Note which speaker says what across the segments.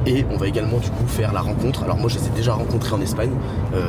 Speaker 1: Et on va également du coup faire la rencontre, alors moi je les ai déjà rencontrés en Espagne,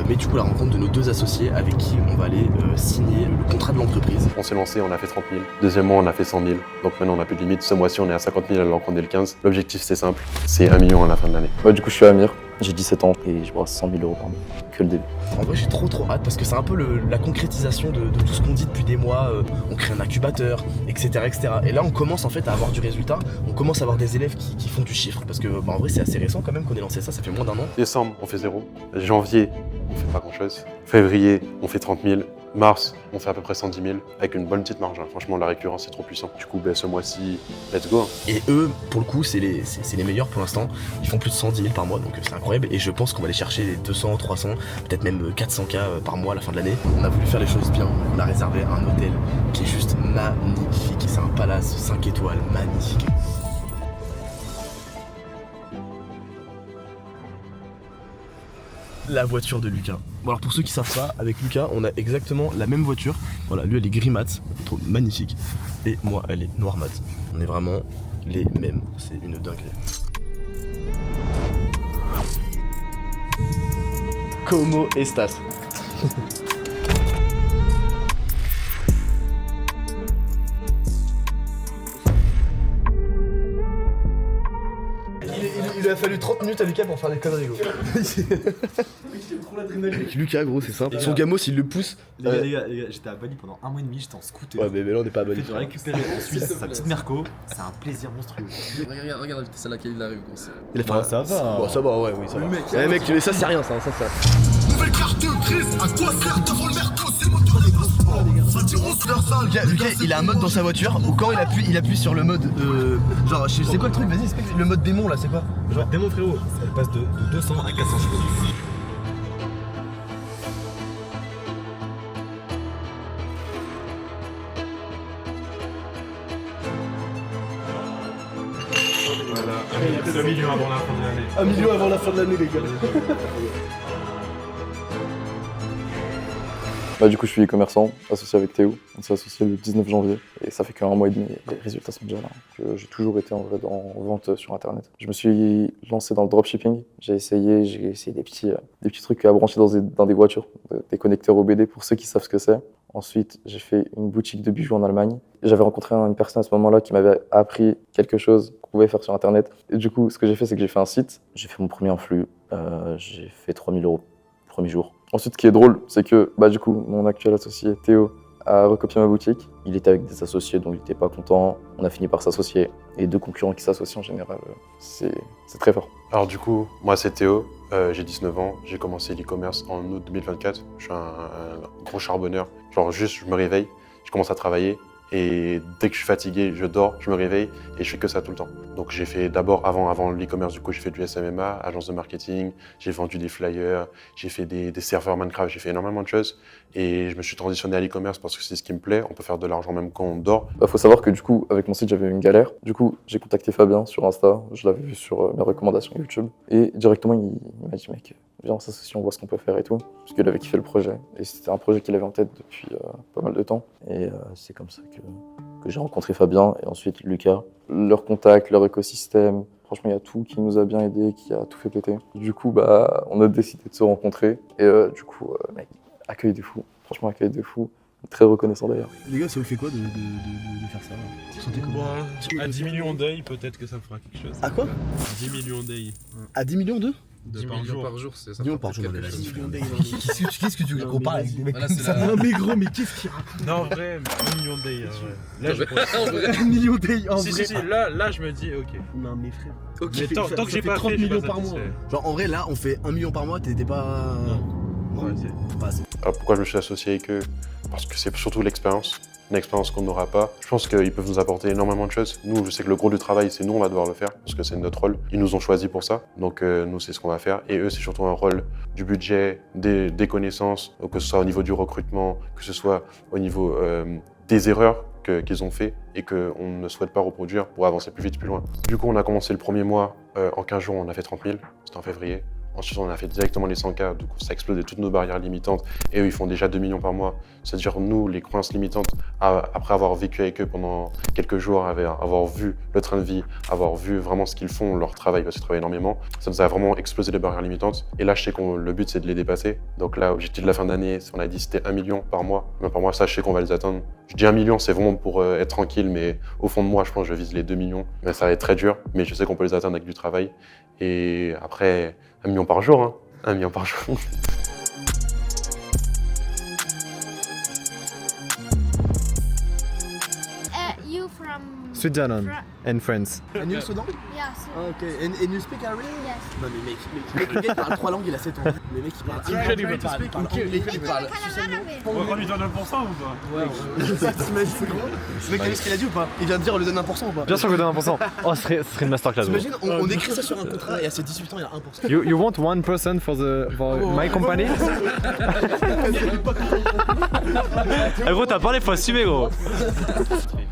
Speaker 1: mais du coup la rencontre de nos 2 associés avec qui on va aller signer le contrat de l'entreprise.
Speaker 2: On s'est lancé, on a fait 30 000. Deuxième mois, on a fait 100 000. Donc maintenant, on n'a plus de limite. Ce mois-ci, on est à 50 000 alors qu'on est le 15. L'objectif, c'est simple, c'est 1 million à la fin de l'année.
Speaker 3: Du coup, je suis Amir, j'ai 17 ans et je brasse 100 000 euros par mois. Que le début.
Speaker 1: En vrai, j'ai trop hâte parce que c'est un peu la concrétisation de tout ce qu'on dit depuis des mois. On crée un incubateur, etc., etc. Et là, on commence en fait à avoir du résultat. On commence à avoir des élèves qui font du chiffre parce que en vrai, c'est assez récent quand même qu'on ait lancé ça. Ça fait moins d'1 an.
Speaker 2: Décembre, on fait 0. Janvier, on fait pas grand-chose. Février, on fait 30 000. Mars, on fait à peu près 110 000 avec une bonne petite marge. Franchement, la récurrence, c'est trop puissant. Du coup, ce mois-ci, let's go.
Speaker 1: Et eux, pour le coup, c'est les meilleurs pour l'instant. Ils font plus de 110 000 par mois, donc c'est incroyable. Et je pense qu'on va aller chercher les 200, 300, peut-être même 400K par mois à la fin de l'année. On a voulu faire les choses bien. On a réservé un hôtel qui est juste magnifique. C'est un palace 5 étoiles, magnifique. La voiture de Lucas. Bon alors pour ceux qui savent pas, avec Lucas on a exactement la même voiture. Voilà, lui elle est gris mat, trop magnifique. Et moi elle est noir mat. On est vraiment les mêmes, c'est une dinguerie. Como estas? Il lui a fallu 30 minutes à Lucas pour faire des conneries gros. Avec Lucas gros c'est simple. Son gamos il le pousse.
Speaker 4: Les gars, j'étais à Bali pendant 1 mois et demi, j'étais en scooter.
Speaker 1: Ouais mais là on n'est pas à Bali.
Speaker 4: J'ai récupéré en Suisse sa petite Merco, c'est un plaisir monstrueux.
Speaker 5: Regarde la vitesse à laquelle il arrive.
Speaker 1: Il a fait
Speaker 4: Ouais, ça va.
Speaker 1: Bon ça va ouais oui ça va. Eh mec mais ça c'est rien ça.
Speaker 6: Nouvelle carte grise, à quoi faire devant le merco, c'est le moteur des transports. Ça tire au leur salle.
Speaker 1: Lucas il a un mode dans sa voiture où quand il appuie sur le mode genre c'est quoi le truc, vas-y explique le mode démon là c'est quoi?
Speaker 4: Genre démon frérot, elle passe de 200 à 400 chevaux.
Speaker 7: Voilà, 1 million avant la fin de l'année.
Speaker 1: 1 million avant la fin de l'année les gars.
Speaker 3: Du coup, je suis e-commerçant, associé avec Théo. On s'est associé le 19 janvier et ça fait qu'un mois et demi. Les résultats sont déjà là. J'ai toujours été en vrai dans vente sur Internet. Je me suis lancé dans le dropshipping. J'ai essayé des petits trucs à brancher dans des voitures, des connecteurs OBD pour ceux qui savent ce que c'est. Ensuite, j'ai fait une boutique de bijoux en Allemagne. J'avais rencontré une personne à ce moment-là qui m'avait appris quelque chose qu'on pouvait faire sur Internet. Et du coup, ce que j'ai fait, c'est que j'ai fait un site. J'ai fait mon premier influx. J'ai fait 3 000 euros le premier jour. Ensuite, ce qui est drôle, c'est que du coup, mon actuel associé Théo a recopié ma boutique. Il était avec des associés, donc il n'était pas content. On a fini par s'associer. Et 2 concurrents qui s'associent en général, c'est très fort.
Speaker 2: Alors du coup, moi c'est Théo, j'ai 19 ans, j'ai commencé l'e-commerce en août 2024. Je suis un gros charbonneur. Genre juste, je me réveille, je commence à travailler. Et dès que je suis fatigué, je dors, je me réveille et je fais que ça tout le temps. Donc j'ai fait d'abord, avant l'e-commerce, du coup j'ai fait du SMMA, agence de marketing, j'ai vendu des flyers, j'ai fait des serveurs Minecraft, j'ai fait énormément de choses. Et je me suis transitionné à l'e-commerce parce que c'est ce qui me plaît, on peut faire de l'argent même quand on dort.
Speaker 3: Faut savoir que du coup, avec mon site, j'avais une galère. Du coup, j'ai contacté Fabien sur Insta, je l'avais vu sur mes recommandations YouTube. Et directement, il m'a dit, mec, viens on s'associe, on voit ce qu'on peut faire et tout. Parce qu'il avait kiffé le projet. Et c'était un projet qu'il avait en tête depuis pas mal de temps. Et c'est comme ça que j'ai rencontré Fabien et ensuite Lucas. Leur contact, leur écosystème, franchement, il y a tout qui nous a bien aidé, qui a tout fait péter. Du coup, on a décidé de se rencontrer. Et du coup, mec, accueil de fou. Franchement, accueil de fou. Très reconnaissant d'ailleurs.
Speaker 1: Les gars, ça vous fait quoi de faire ça? Vous sentez comment?
Speaker 7: À 10 millions d'œils, peut-être que ça me fera quelque chose.
Speaker 1: À quoi?
Speaker 7: 10 millions d'œils.
Speaker 1: À 10 millions d'eux?
Speaker 7: 10 millions par jour, c'est ça.
Speaker 1: 10 millions par jour,
Speaker 7: quelque
Speaker 1: non, mais
Speaker 7: chose.
Speaker 1: 10 millions qu'est-ce que tu veux qu'on parle avec des mecs
Speaker 5: Voilà,
Speaker 1: comme
Speaker 5: c'est
Speaker 1: ça?
Speaker 5: la-
Speaker 1: Non mais gros, mais qu'est-ce qu'il raconte?
Speaker 7: Non, en vrai, 1 million d'œils. Là, je
Speaker 5: En vrai.
Speaker 1: 1 million d'euros en
Speaker 7: Si,
Speaker 1: vrai.
Speaker 7: si, là, je me dis, ok.
Speaker 1: Non mais frère.
Speaker 7: Mais tant que j'ai
Speaker 1: fait
Speaker 7: pas
Speaker 1: 30
Speaker 7: fait, je suis
Speaker 1: millions
Speaker 7: pas
Speaker 1: par mois.
Speaker 7: satisfait.
Speaker 1: Genre en vrai là, on fait 1 million par mois, t'étais pas...
Speaker 7: Non. Ouais,
Speaker 1: pas assez.
Speaker 2: Alors pourquoi je me suis associé avec eux? Parce que c'est surtout l'expérience. Une expérience qu'on n'aura pas. Je pense qu'ils peuvent nous apporter énormément de choses. Nous, je sais que le gros du travail, c'est nous, on va devoir le faire, parce que c'est notre rôle. Ils nous ont choisis pour ça, donc nous, c'est ce qu'on va faire. Et eux, c'est surtout un rôle du budget, des connaissances, donc que ce soit au niveau du recrutement, que ce soit au niveau des erreurs qu'ils ont fait et qu'on ne souhaite pas reproduire pour avancer plus vite, plus loin. Du coup, on a commencé le premier mois, en 15 jours, on a fait 30 000, c'était en février. Ensuite, on a fait directement les 100K, du coup, ça a explosé toutes nos barrières limitantes. Et eux, ils font déjà 2 millions par mois. C'est-à-dire, nous, les croyances limitantes, après avoir vécu avec eux pendant quelques jours, avoir vu le train de vie, avoir vu vraiment ce qu'ils font, leur travail, parce qu'ils travaillent énormément, ça nous a vraiment explosé les barrières limitantes. Et là, je sais que le but, c'est de les dépasser. Donc là, l'objectif de la fin d'année, on a dit c'était 1 million par mois. Mais par mois, ça, je sais qu'on va les atteindre. Je dis 1 million, c'est vraiment pour être tranquille, mais au fond de moi, je pense que je vise les 2 millions. Mais ça va être très dur, mais je sais qu'on peut les atteindre avec du travail. Et après, 1 million par jour, hein. 1 million par jour.
Speaker 8: You from
Speaker 9: Switzerland and France.
Speaker 1: And you Soudan?
Speaker 8: Yeah, so
Speaker 1: Ah, ok. And you speak Arabic?
Speaker 8: yes.
Speaker 1: Non mais mec, le gars il parle 3 langues, il a 7 ans. Le mec il parle anglais, il parle anglais, il parle
Speaker 7: On va lui donner 1% ou pas?
Speaker 1: Ouais, t'imagines gros? Ce mec, t'as vu ce qu'il a dit ou pas? Il vient de dire on lui donne 1% ou pas?
Speaker 9: Bien sûr que je donne 1%. Oh, ce serait une masterclass.
Speaker 1: T'imagines, on écrit ça sur un contrat et à ses 18 ans il a 1%.
Speaker 9: You want 1% for my company? Ah gros, t'as parlé faut assumer gros.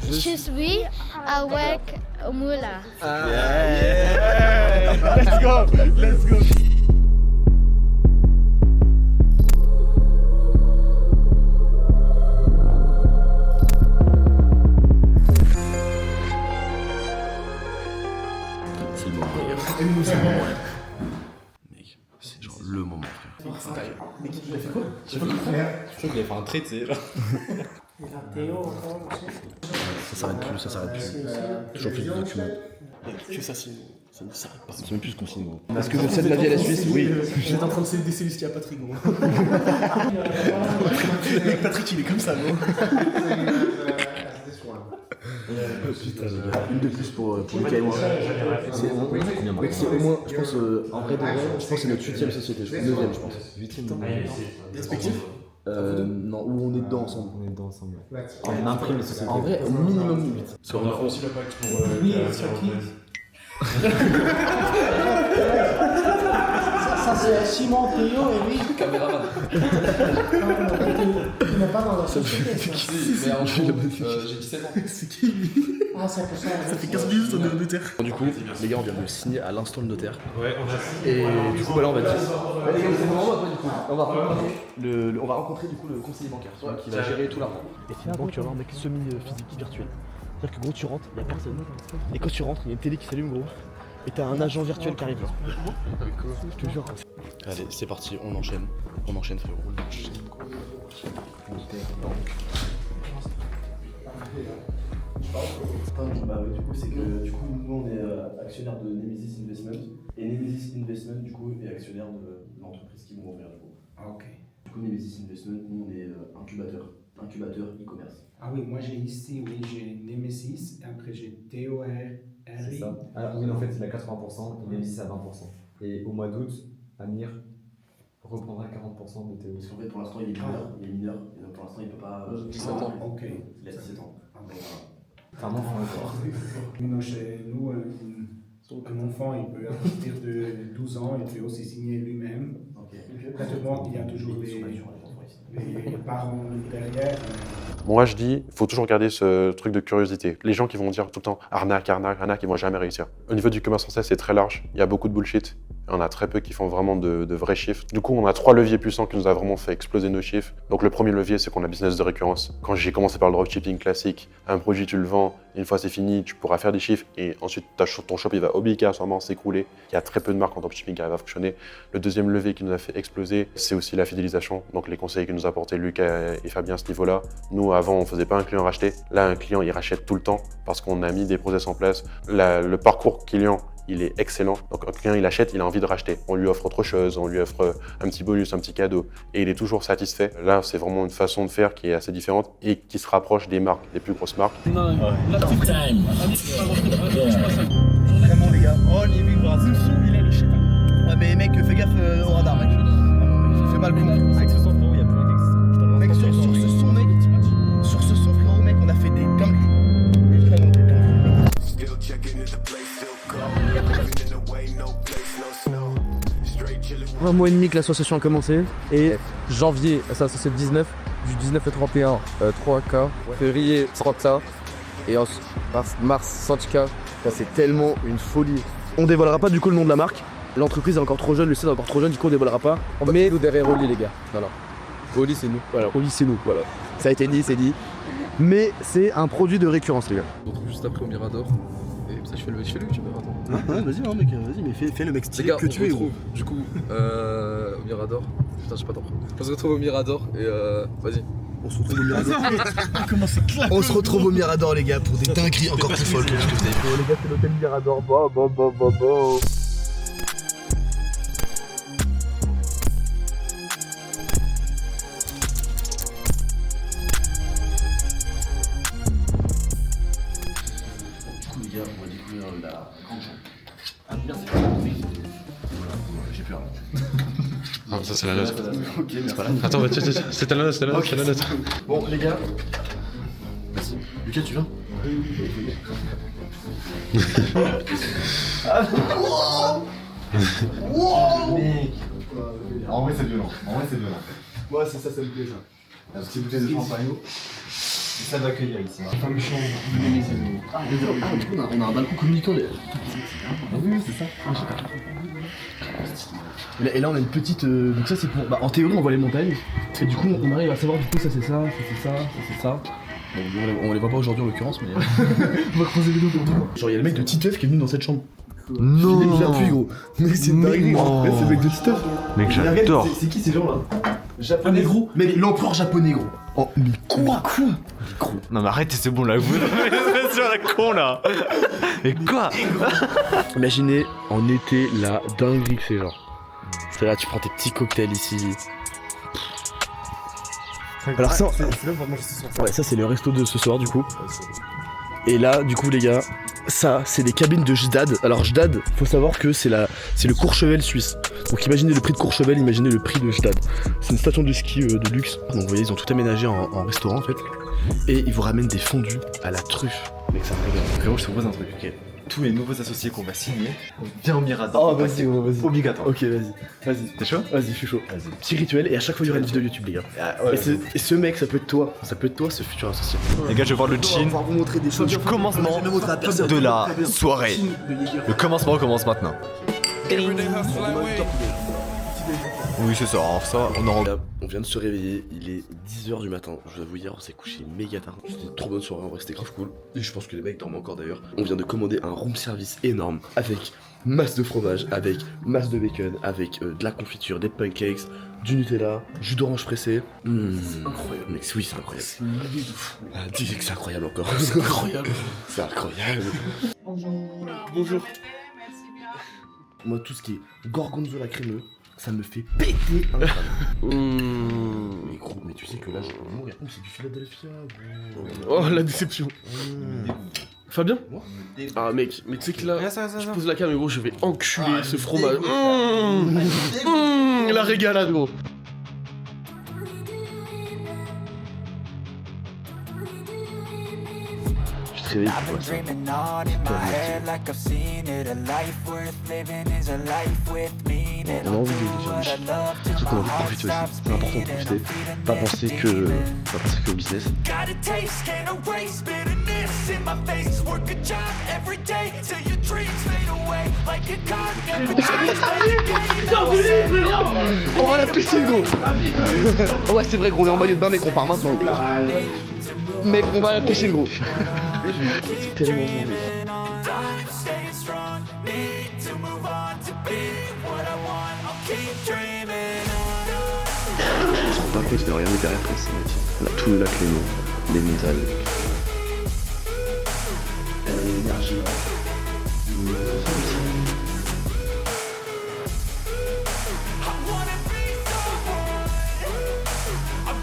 Speaker 8: Je suis avec Moula.
Speaker 1: Let's go, let's go. C'est le moment. C'est le moment. Mec, c'est genre le moment frère. Mec, il a fait quoi? Je crois qu'il avait fait un trait, tu sais. Ça s'arrête plus, ça s'arrête plus. Toujours plus de documents. Que ça signe, ça ne s'arrête pas. C'est même plus ce qu'on signe gros. Est-ce que je cède la vie à la Suisse? Oui. J'étais en train de céder Célestia à Patrick gros. Mec, Patrick il est comme ça gros. Putain, une de plus pour Lucas et moi. C'est au moins, je pense, en vrai de vrai, je pense que c'est notre 8ème société, 9ème je pense. 8ème respectif. Non, où on est dedans ensemble. On est dedans ensemble. On imprime les sociétés. En vrai, au minimum 8. Parce qu'on a reçu la PAC pour. Oui, sur qui?
Speaker 10: Ça c'est Simon, Théo et lui. Caméraman. Il n'est pas dans la société.
Speaker 5: Mais en gros, j'ai 17 ans.
Speaker 1: C'est qui lui?
Speaker 10: Ah, c'est pour ça.
Speaker 1: Ça fait 15 minutes on est au notaire. Du coup, les gars, on vient de signer à l'instant le notaire.
Speaker 7: Ouais, on a.
Speaker 1: Et du coup, là, on va dire. On va rencontrer du coup le conseiller bancaire, celui qui va gérer tout l'argent. Et finalement, tu vas avoir un mec semi-physique virtuel. C'est-à-dire que gros, tu rentres, il n'y a personne. Et quand tu rentres, il y a une télé qui s'allume, gros. Et t'as un agent virtuel qui arrive. Je te jure. Allez, c'est parti, on enchaîne. On enchaîne, frérot. On enchaîne, quoi. Bah oui, du coup, c'est que du coup, nous on est actionnaire de Nemesis Investment. Et Nemesis Investment, du coup, est actionnaire de l'entreprise qui vont ouvrir, du coup.
Speaker 10: Ah, ok.
Speaker 1: Du coup, Nemesis Investment, nous on est incubateur e-commerce.
Speaker 10: Ah oui, moi j'ai ici, oui, j'ai Nemesis, après j'ai TOR.
Speaker 11: C'est ça. Alors, oui, en fait, il a 80% et Nemesis à 20%. Et au mois d'août, Amir reprendra 40% de Théo.
Speaker 1: Parce qu'en fait, pour l'instant, il est mineur, et donc pour l'instant, il peut pas.
Speaker 10: 17 ans. Ok.
Speaker 1: Il a 17 ans.
Speaker 11: C'est un enfant encore.
Speaker 10: Non, chez nous, un enfant, il peut, à partir de 12 ans, il peut aussi signer lui-même. Naturellement, il y a toujours les parents derrière.
Speaker 2: Moi, je dis, il faut toujours garder ce truc de curiosité. Les gens qui vont dire tout le temps arnaque, arnaque, arnaque, ils vont jamais réussir. Au niveau du commerce français, c'est très large. Il y a beaucoup de bullshit. Et on a très peu qui font vraiment de vrais chiffres. Du coup, on a 3 leviers puissants qui nous a vraiment fait exploser nos chiffres. Donc, le premier levier, c'est qu'on a business de récurrence. Quand j'ai commencé par le dropshipping classique, un produit, tu le vends, une fois c'est fini, tu pourras faire des chiffres et ensuite ton shop, il va obligatoirement s'écrouler. Il y a très peu de marques en dropshipping qui arrivent à fonctionner. Le deuxième levier qui nous a fait exploser, c'est aussi la fidélisation. Donc, les conseils que nous a apporté Lucas et Fabien à ce niveau-là. Nous, avant, on faisait pas un client racheter. Là, un client, il rachète tout le temps parce qu'on a mis des process en place. Le parcours client, il est excellent. Donc un client, il achète, il a envie de racheter. On lui offre autre chose, on lui offre un petit bonus, un petit cadeau. Et il est toujours satisfait. Là, c'est vraiment une façon de faire qui est assez différente et qui se rapproche des marques, des plus grosses marques.
Speaker 1: Vraiment les gars. Oh, Living Brass. Il a le shit. Ouais, mais mec, fais gaffe au radar, mec. Fais pas le con. Avec ce son, frérot, il y a plus rien. Mec, sur ce son, mec. Sur ce son, frérot, mec, on a fait des dingueries. Vraiment des dingueries.
Speaker 12: Un mois et demi que l'association a commencé et janvier, ça c'est le 19, du 19 au 31, 3K, février 30K et mars 100K, ça c'est tellement une folie.
Speaker 1: On dévoilera pas du coup le nom de la marque,
Speaker 12: L'entreprise est encore trop jeune, le stade est encore trop jeune, du coup on dévoilera pas. Mais nous derrière Oli les gars. Voilà. Oli c'est nous. Voilà, Oli c'est nous. Voilà. Ça a été dit, c'est dit. Mais c'est un produit de récurrence les gars.
Speaker 13: On se retrouve juste après au Mirador. Et ça je fais le mec, tu peux attends.
Speaker 1: Ouais, vas-y mec, vas-y, mais fais le mec stylé
Speaker 13: gars,
Speaker 1: que tu es gros.
Speaker 13: Du coup, au Mirador. Putain, j'ai pas temps. On se retrouve au Mirador et vas-y.
Speaker 1: On se retrouve au Mirador. On se retrouve au Mirador les gars pour des dingueries encore plus folles que ce que vous avez fait.
Speaker 12: Les gars c'est l'hôtel Mirador. Bon.
Speaker 1: Les gars, on va découvrir la grande chambre. Ah merde, j'ai peur là.
Speaker 2: Ah, ça c'est la note.
Speaker 1: Ok, mais c'est pas là.
Speaker 2: Attends, c'était la note.
Speaker 1: Bon, les gars. Vas-y. Lucas, tu viens? Wow, mec.
Speaker 11: En vrai, c'est violent.
Speaker 1: Ouais, c'est ça, ça me plaît ça.
Speaker 11: Un petit bouteille de champagne. Ça va accueillir ici.
Speaker 1: Femme chambre. Ah, du coup, on a un balcon communicant. Oui, c'est ça. Et là, on a une petite. Donc, ça, c'est pour. Bah, en théorie, on voit les montagnes. Et du coup, on arrive à savoir, du coup, ça, c'est ça, ça, c'est ça, ça, c'est ça. Bon, on les voit pas aujourd'hui en l'occurrence, mais. On va croiser les deux pour nous. Genre, il y a le mec de Titeuf qui est venu dans cette chambre.
Speaker 9: Non.
Speaker 1: Je l'ai appuyé, gros. Mec, c'est une dinguerie. Ouais, c'est le mec de Titeuf.
Speaker 9: Mec, j'adore.
Speaker 1: C'est qui ces gens-là? Japonais gros. Mais l'empereur japonais gros. Oh, mais quoi?
Speaker 9: Non mais arrêtez, c'est bon là, vous sur la con là. Mais quoi?
Speaker 1: Imaginez en été la dinguerie que c'est genre. C'est là, tu prends tes petits cocktails ici. Alors ça,
Speaker 11: c'est là pour manger ce soir.
Speaker 1: ouais, ça c'est le resto de ce soir du coup. Et là, du coup les gars, ça c'est des cabines de Jdad. Alors Jdad, faut savoir que c'est le Courchevel suisse. Donc imaginez le prix de Courchevel, imaginez le prix de Jdad. C'est une station de ski de luxe. Donc vous voyez, ils ont tout aménagé en restaurant en fait. Et ils vous ramènent des fondus à la truffe. Mec, ça me régale.
Speaker 11: Frérot, je te propose un truc.
Speaker 1: Ok.
Speaker 11: Tous les nouveaux associés qu'on va signer, on vient au Mirador.
Speaker 1: Oh, vas-y, vas-y.
Speaker 11: Obligatoire.
Speaker 1: Ok, vas-y.
Speaker 11: T'es chaud?
Speaker 1: Vas-y, je suis chaud. Vas-y. Petit rituel, et à chaque fois il y aura une vidéo YouTube, les gars. Et ce mec, ça peut être toi, ce futur associé.
Speaker 9: Les gars, je vais voir le chin
Speaker 1: On va vous montrer des choses
Speaker 9: du commencement de la soirée. Le commencement commence maintenant. Oui, c'est ça. Alors ça, on en
Speaker 1: On vient de se réveiller, il est 10h du matin. Je vous avoue, hier on s'est couché méga tard. C'était une trop bonne soirée, en vrai c'était grave cool. Et je pense que les mecs dorment encore d'ailleurs. On vient de commander un room service énorme avec masse de fromage, avec masse de bacon, avec de la confiture, des pancakes, du Nutella, jus d'orange pressé. Incroyable, mec, oui, c'est incroyable. C'est une idée de fou. Ah, dis que c'est incroyable encore. C'est incroyable. C'est incroyable. Bonjour. Moi, tout ce qui est gorgonzola crémeux, ça me fait péter un crâne. Mais gros, mais tu sais que là, je peux mourir. C'est du Philadelphia. Oh, la déception. Fabien? Ah mec, mais tu sais que là, je pose la cam, mais gros, je vais enculer ce fromage. La régalade, gros. Je te réveille pour ça. On a envie de faire des choses. Surtout qu'on a envie de profiter aussi. C'est important de profiter. Pas penser que au business. On va à la piscine, gros. Ouais, c'est vrai, gros, on est en maillot de bain, mec, on part maintenant. Mec, on va à la piscine, gros. C'est tellement bon, mec. On se rend pas compte de rien derrière comme ça, mec. On a tout le lac, les mots, les métals.